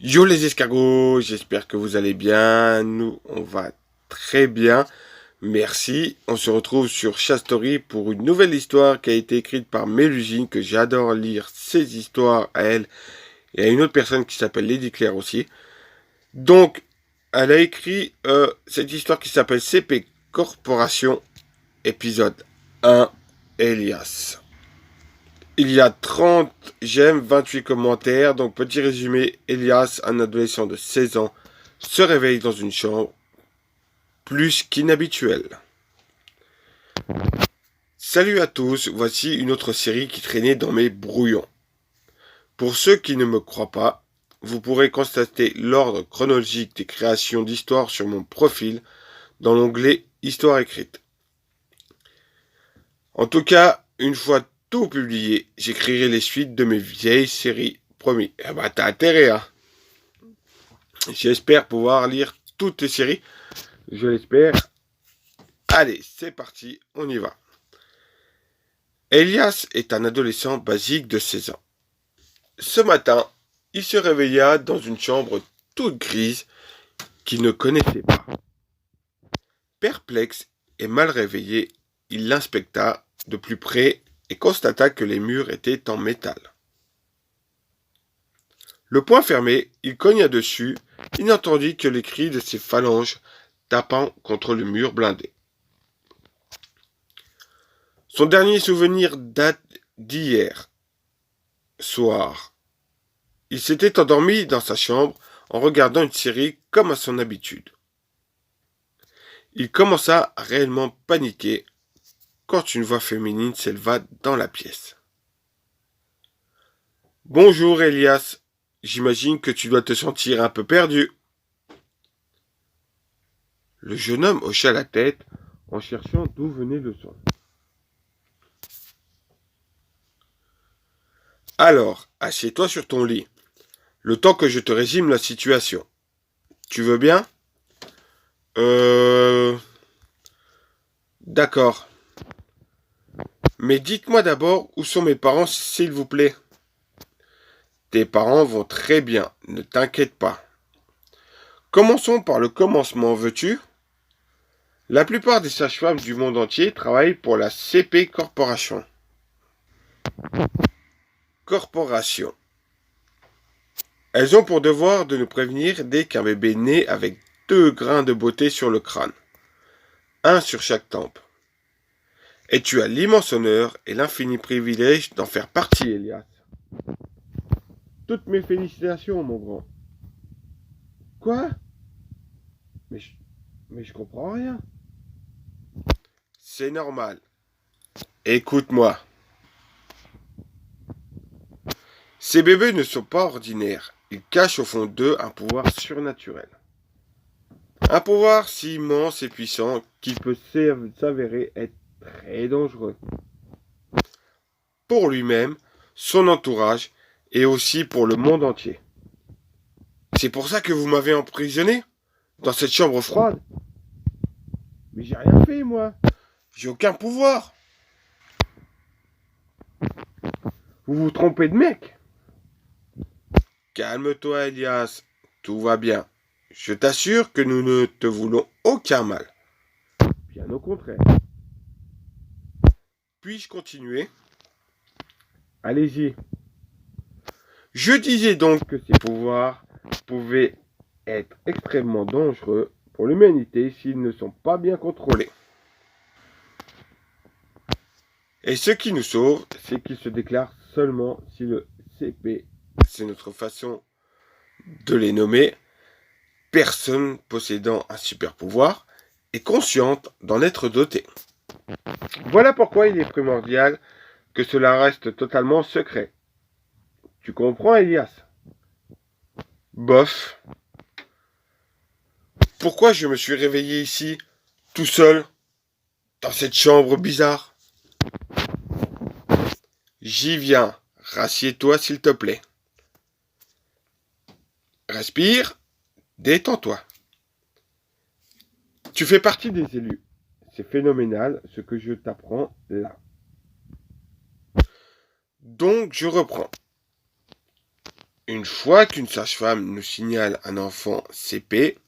Yo les escargots, j'espère que vous allez bien. Nous, on va très bien. Merci. On se retrouve sur Chastory pour une nouvelle histoire qui a été écrite par Mélusine, que j'adore lire ses histoires à elle et à une autre personne qui s'appelle Lady Claire aussi. Donc, elle a écrit cette histoire qui s'appelle CP Corporation, épisode 1, Elias. Il y a 30 j'aime, 28 commentaires. Donc, petit résumé, Elias, un adolescent de 16 ans, se réveille dans une chambre plus qu'inhabituelle. Salut à tous, voici une autre série qui traînait dans mes brouillons. Pour ceux qui ne me croient pas, vous pourrez constater l'ordre chronologique des créations d'histoires sur mon profil dans l'onglet Histoire écrite. En tout cas, une fois tout publié, j'écrirai les suites de mes vieilles séries, promis. Eh bah t'as intérêt, hein. J'espère pouvoir lire toutes les séries. Je l'espère. Allez, c'est parti, on y va. Elias est un adolescent basique de 16 ans. Ce matin, il se réveilla dans une chambre toute grise qu'il ne connaissait pas. Perplexe et mal réveillé, il l'inspecta de plus près et constata que les murs étaient en métal. Le poing fermé, il cogna dessus, il n'entendit que les cris de ses phalanges tapant contre le mur blindé. Son dernier souvenir date d'hier soir. Il s'était endormi dans sa chambre en regardant une série comme à son habitude. Il commença à réellement paniquer quand une voix féminine s'éleva dans la pièce. Bonjour Elias, j'imagine que tu dois te sentir un peu perdu. Le jeune homme hocha la tête en cherchant d'où venait le son. Alors, assieds-toi sur ton lit, le temps que je te résume la situation. Tu veux bien? D'accord. Mais dites-moi d'abord où sont mes parents, s'il vous plaît. Tes parents vont très bien, ne t'inquiète pas. Commençons par le commencement, veux-tu? La plupart des sages-femmes du monde entier travaillent pour la CP Corporation. Corporation. Elles ont pour devoir de nous prévenir dès qu'un bébé naît avec 2 grains de beauté sur le crâne, un sur chaque tempe. Et tu as l'immense honneur et l'infini privilège d'en faire partie, Elias. Toutes mes félicitations, mon grand. Quoi? Mais je, mais je comprends rien. C'est normal. Écoute-moi. Ces bébés ne sont pas ordinaires. Ils cachent au fond d'eux un pouvoir surnaturel. Un pouvoir si immense et puissant qu'il peut s'avérer être très dangereux. Pour lui-même, son entourage et aussi pour le monde entier. C'est pour ça que vous m'avez emprisonné dans cette chambre froide. Mais j'ai rien fait, moi. J'ai aucun pouvoir. Vous vous trompez de mec. Calme-toi, Elias. Tout va bien. Je t'assure que nous ne te voulons aucun mal. Bien au contraire. Puis-je continuer? Allez-y. Je disais donc que ces pouvoirs pouvaient être extrêmement dangereux pour l'humanité s'ils ne sont pas bien contrôlés. Et ce qui nous sauve, c'est qu'ils se déclarent seulement si le CP, c'est notre façon de les nommer, personne possédant un super pouvoir, est consciente d'en être dotée. Voilà pourquoi il est primordial que cela reste totalement secret. Tu comprends, Elias? Bof. Pourquoi je me suis réveillé ici, tout seul, dans cette chambre bizarre? J'y viens. Rassieds-toi, s'il te plaît. Respire. Détends-toi. Tu fais partie des élus. C'est phénoménal ce que je t'apprends là. Donc je reprends. Une fois qu'une sage-femme nous signale un enfant CP,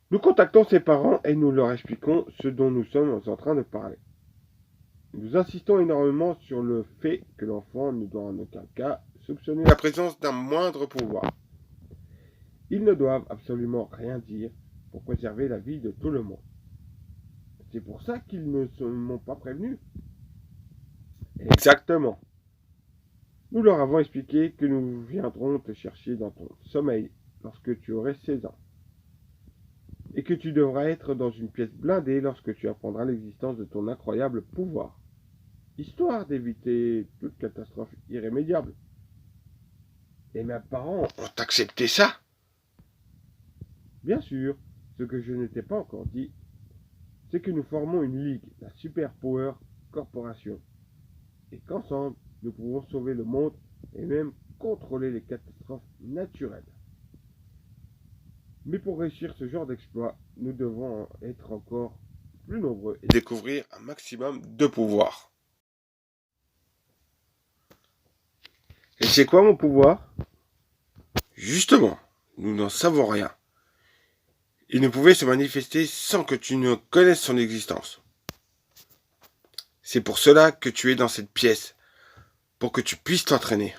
nous contactons ses parents et nous leur expliquons ce dont nous sommes en train de parler. Nous insistons énormément sur le fait que l'enfant ne doit en aucun cas soupçonner la présence d'un moindre pouvoir. Ils ne doivent absolument rien dire pour préserver la vie de tout le monde. C'est pour ça qu'ils ne m'ont pas prévenu. Exactement. Nous leur avons expliqué que nous viendrons te chercher dans ton sommeil lorsque tu aurais 16 ans. Et que tu devras être dans une pièce blindée lorsque tu apprendras l'existence de ton incroyable pouvoir. Histoire d'éviter toute catastrophe irrémédiable. Et mes parents ont accepté ça? Bien sûr, ce que je ne t'ai pas encore dit, c'est que nous formons une ligue, la Super Power Corporation. Et qu'ensemble, nous pouvons sauver le monde et même contrôler les catastrophes naturelles. Mais pour réussir ce genre d'exploit, nous devons être encore plus nombreux et découvrir un maximum de pouvoir. Et c'est quoi mon pouvoir? Justement, nous n'en savons rien. Il ne pouvait se manifester sans que tu ne connaisses son existence. C'est pour cela que tu es dans cette pièce, pour que tu puisses t'entraîner.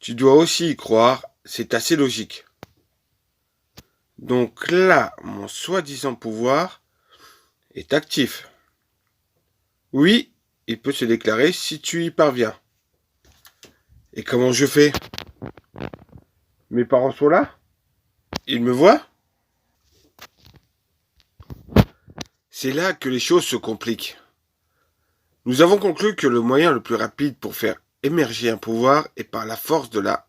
Tu dois aussi y croire, c'est assez logique. Donc là, mon soi-disant pouvoir est actif. Oui, il peut se déclarer si tu y parviens. Et comment je fais? Mes parents sont là? Ils me voient? C'est là que les choses se compliquent. Nous avons conclu que le moyen le plus rapide pour faire émerger un pouvoir est par la force de la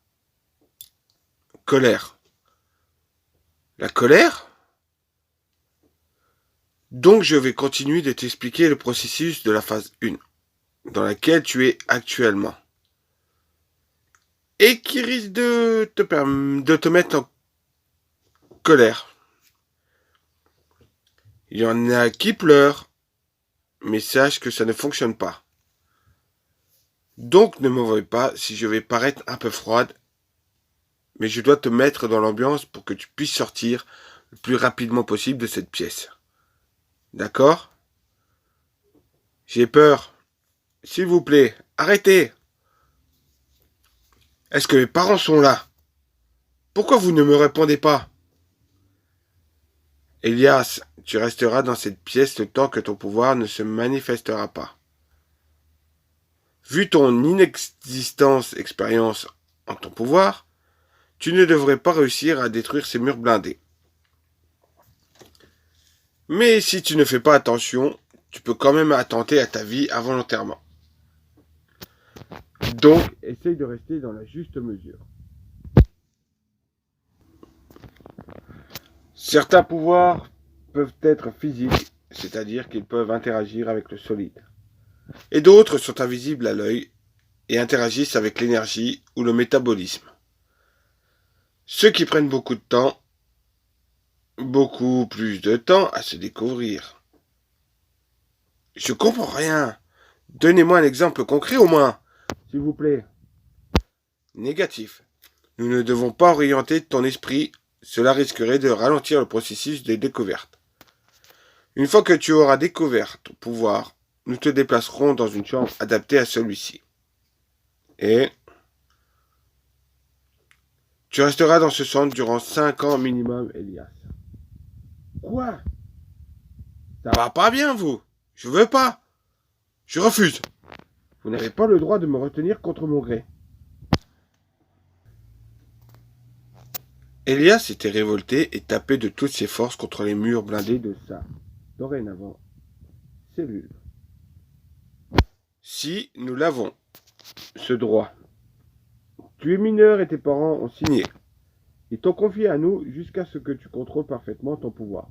colère. La colère? Donc je vais continuer de t'expliquer le processus de la phase 1, dans laquelle tu es actuellement. Et qui risque de te mettre en colère. Il y en a qui pleurent, mais sache que ça ne fonctionne pas. Donc ne m'en veuille pas si je vais paraître un peu froide, mais je dois te mettre dans l'ambiance pour que tu puisses sortir le plus rapidement possible de cette pièce. D'accord? J'ai peur. S'il vous plaît, arrêtez. Est-ce que mes parents sont là? Pourquoi vous ne me répondez pas? Elias, tu resteras dans cette pièce le temps que ton pouvoir ne se manifestera pas. Vu ton inexistence expérience en ton pouvoir, tu ne devrais pas réussir à détruire ces murs blindés. Mais si tu ne fais pas attention, tu peux quand même attenter à ta vie involontairement. Donc, essaye de rester dans la juste mesure. Certains pouvoirs peuvent être physiques, c'est-à-dire qu'ils peuvent interagir avec le solide. Et d'autres sont invisibles à l'œil et interagissent avec l'énergie ou le métabolisme. Ceux qui prennent beaucoup plus de temps à se découvrir. Je comprends rien. Donnez-moi un exemple concret au moins, s'il vous plaît. Négatif. Nous ne devons pas orienter ton esprit, cela risquerait de ralentir le processus de découverte. Une fois que tu auras découvert ton pouvoir, nous te déplacerons dans une chambre adaptée à celui-ci. Et tu resteras dans ce centre durant 5 ans minimum, Elias. Quoi? Ça va pas bien, vous? Je veux pas. Je refuse. Vous n'avez pas le droit de me retenir contre mon gré. Elias s'était révolté et tapait de toutes ses forces contre les murs blindés de sa, dorénavant, cellule. Si nous l'avons, ce droit. Tu es mineur et tes parents ont signé. Ils t'ont confié à nous jusqu'à ce que tu contrôles parfaitement ton pouvoir.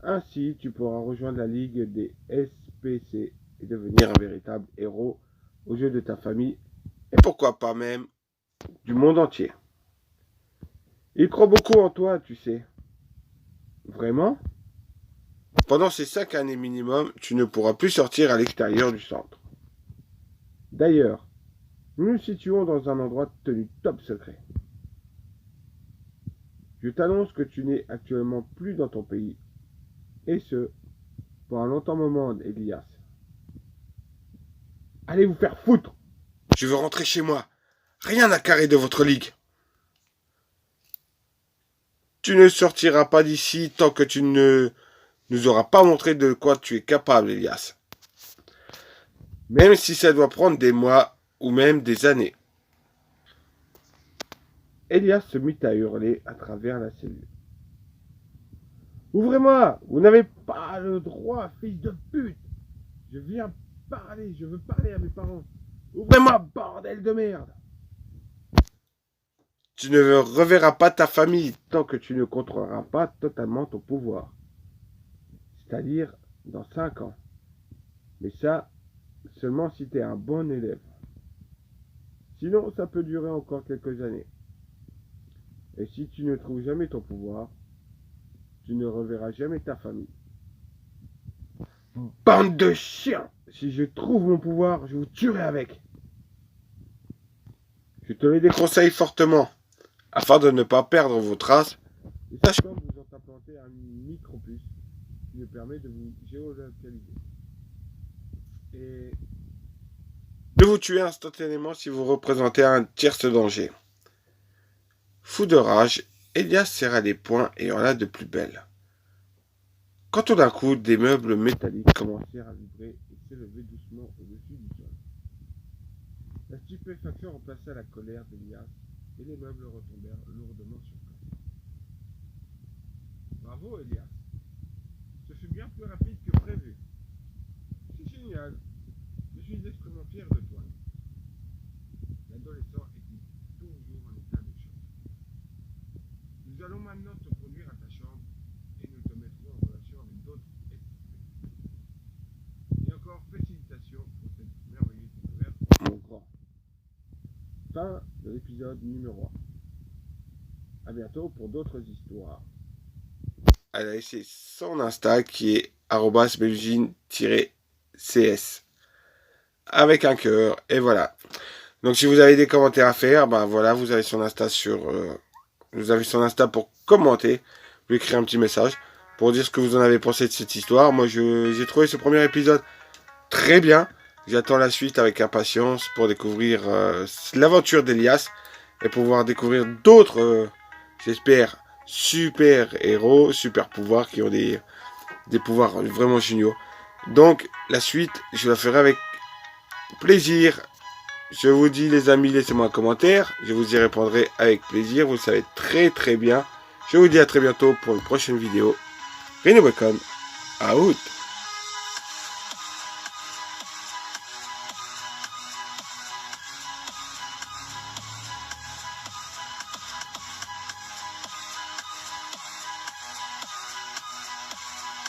Ainsi, tu pourras rejoindre la Ligue des SPC et devenir un véritable héros aux yeux de ta famille et pourquoi pas même du monde entier. Ils croient beaucoup en toi, tu sais. Vraiment? Pendant ces 5 années minimum, tu ne pourras plus sortir à l'extérieur du centre. D'ailleurs, nous nous situons dans un endroit tenu top secret. Je t'annonce que tu n'es actuellement plus dans ton pays, et ce, pour un longtemps moment, Elias. Allez vous faire foutre! Je veux rentrer chez moi. Rien à carrer de votre ligue. Tu ne sortiras pas d'ici tant que tu ne nous auras pas montré de quoi tu es capable, Elias. Même si ça doit prendre des mois ou même des années. Elias se mit à hurler à travers la cellule. Ouvrez-moi! Vous n'avez pas le droit, fils de pute! Je viens parler, je veux parler à mes parents. Ouvrez-moi, bordel de merde! Tu ne reverras pas ta famille tant que tu ne contrôleras pas totalement ton pouvoir. C'est-à-dire dans 5 ans. Mais ça, seulement si tu es un bon élève. Sinon, ça peut durer encore quelques années. Et si tu ne trouves jamais ton pouvoir, tu ne reverras jamais ta famille. Bande de chiens! Si je trouve mon pouvoir, je vous tuerai avec. Je te le déconseille fortement, afin de ne pas perdre vos traces. Et sache que vous ont implanté un micropuce qui nous permet de vous géolocaliser. Et de vous tuer instantanément si vous représentez un tierce danger. Fou de rage, Elias serra les poings et hurla de plus belle. Quand tout d'un coup, des meubles métalliques commencèrent à vibrer et s'élever doucement au-dessus du sol. La stupéfaction remplaça la colère d'Elias et les meubles retombèrent lourdement sur place. Bravo, Elias. Ce fut bien plus rapide que prévu. C'est génial. Je suis extrêmement fier de toi. L'adolescent était toujours en état de choc. Nous allons maintenant te conduire à ta chambre et nous te mettrons en relation avec d'autres esprits. Et encore félicitations pour cette merveilleuse découverte, mon grand. Fin de l'épisode numéro 1. A bientôt pour d'autres histoires. Elle a laissé son Insta qui est @belgine-cs avec un cœur et voilà. Donc si vous avez des commentaires à faire, ben voilà, vous avez son Insta vous avez son Insta pour commenter, vous écrire un petit message pour dire ce que vous en avez pensé de cette histoire. Moi j'ai trouvé ce premier épisode très bien. J'attends la suite avec impatience pour découvrir l'aventure d'Elias et pouvoir découvrir d'autres, j'espère, super héros, super pouvoirs qui ont des pouvoirs vraiment géniaux. Donc la suite, je la ferai avec plaisir. Je vous dis les amis, laissez-moi un commentaire. Je vous y répondrai avec plaisir. Vous le savez très très bien. Je vous dis à très bientôt pour une prochaine vidéo. Rino Bacon, out.